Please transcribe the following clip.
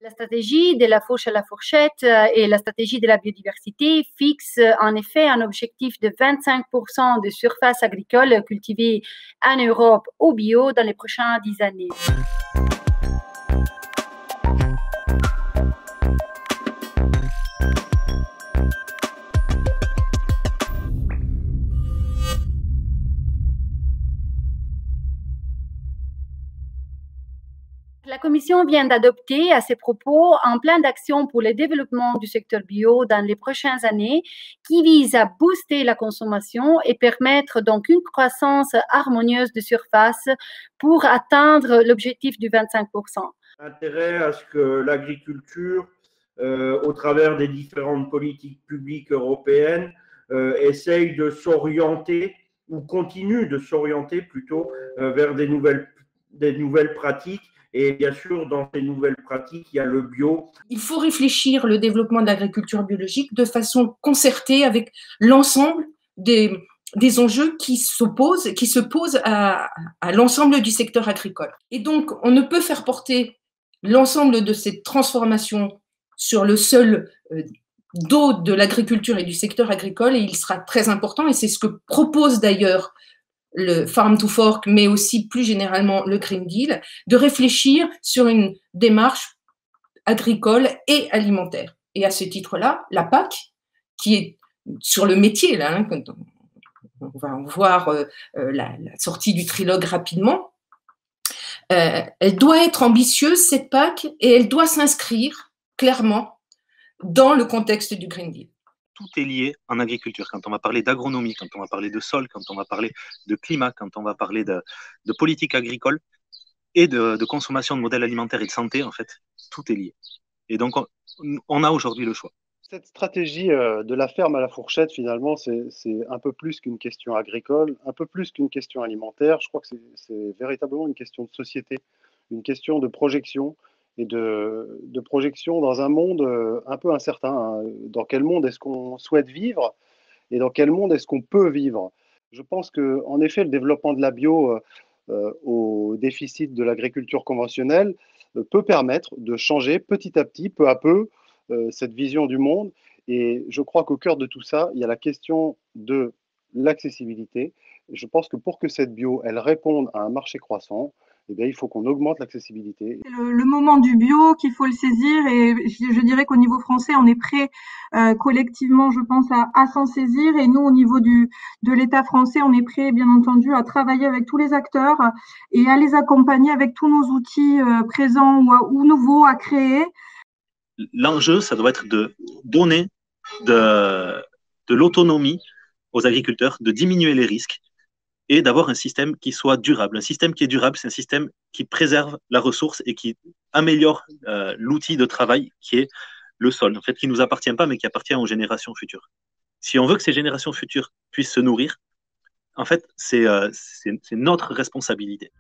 La stratégie de la fourche à la fourchette et la stratégie de la biodiversité fixent en effet un objectif de 25% de surface agricole cultivée en Europe au bio dans les prochaines 10 années. La Commission vient d'adopter à ces propos un plan d'action pour le développement du secteur bio dans les prochaines années qui vise à booster la consommation et permettre donc une croissance harmonieuse de surface pour atteindre l'objectif du 25%. Intérêt à ce que l'agriculture, au travers des différentes politiques publiques européennes, essaye de s'orienter ou continue de s'orienter plutôt vers des nouvelles pratiques. Et bien sûr, dans ces nouvelles pratiques, il y a le bio. Il faut réfléchir le développement de l'agriculture biologique de façon concertée avec l'ensemble des enjeux qui se posent à l'ensemble du secteur agricole. Et donc, on ne peut faire porter l'ensemble de cette transformation sur le seul dos de l'agriculture et du secteur agricole, et il sera très important, et c'est ce que propose d'ailleurs le Farm to Fork, mais aussi plus généralement le Green Deal, de réfléchir sur une démarche agricole et alimentaire. Et à ce titre-là, la PAC, qui est sur le métier, là, hein, quand on va voir la sortie du trilogue rapidement, elle doit être ambitieuse, cette PAC, et elle doit s'inscrire clairement dans le contexte du Green Deal. Tout est lié en agriculture. Quand on va parler d'agronomie, quand on va parler de sol, quand on va parler de climat, quand on va parler de politique agricole et de consommation de modèles alimentaires et de santé, en fait, tout est lié. Et donc, on a aujourd'hui le choix. Cette stratégie de la ferme à la fourchette, finalement, c'est un peu plus qu'une question agricole, un peu plus qu'une question alimentaire. Je crois que c'est véritablement une question de société, une question de projection, et de projection dans un monde un peu incertain. Hein. Dans quel monde est-ce qu'on souhaite vivre et dans quel monde est-ce qu'on peut vivre? Je pense qu'en effet, le développement de la bio au déficit de l'agriculture conventionnelle peut permettre de changer petit à petit, peu à peu, cette vision du monde. Et je crois qu'au cœur de tout ça, il y a la question de l'accessibilité. Je pense que pour que cette bio, elle réponde à un marché croissant, eh bien, il faut qu'on augmente l'accessibilité. C'est le moment du bio qu'il faut le saisir, et je dirais qu'au niveau français, on est prêt collectivement, je pense, à s'en saisir. Et nous, au niveau de l'État français, on est prêt, bien entendu, à travailler avec tous les acteurs et à les accompagner avec tous nos outils présents ou nouveaux à créer. L'enjeu, ça doit être de donner de l'autonomie aux agriculteurs, de diminuer les risques et d'avoir un système qui soit durable. Un système qui est durable, c'est un système qui préserve la ressource et qui améliore l'outil de travail qui est le sol, en fait, qui ne nous appartient pas, mais qui appartient aux générations futures. Si on veut que ces générations futures puissent se nourrir, en fait, c'est notre responsabilité.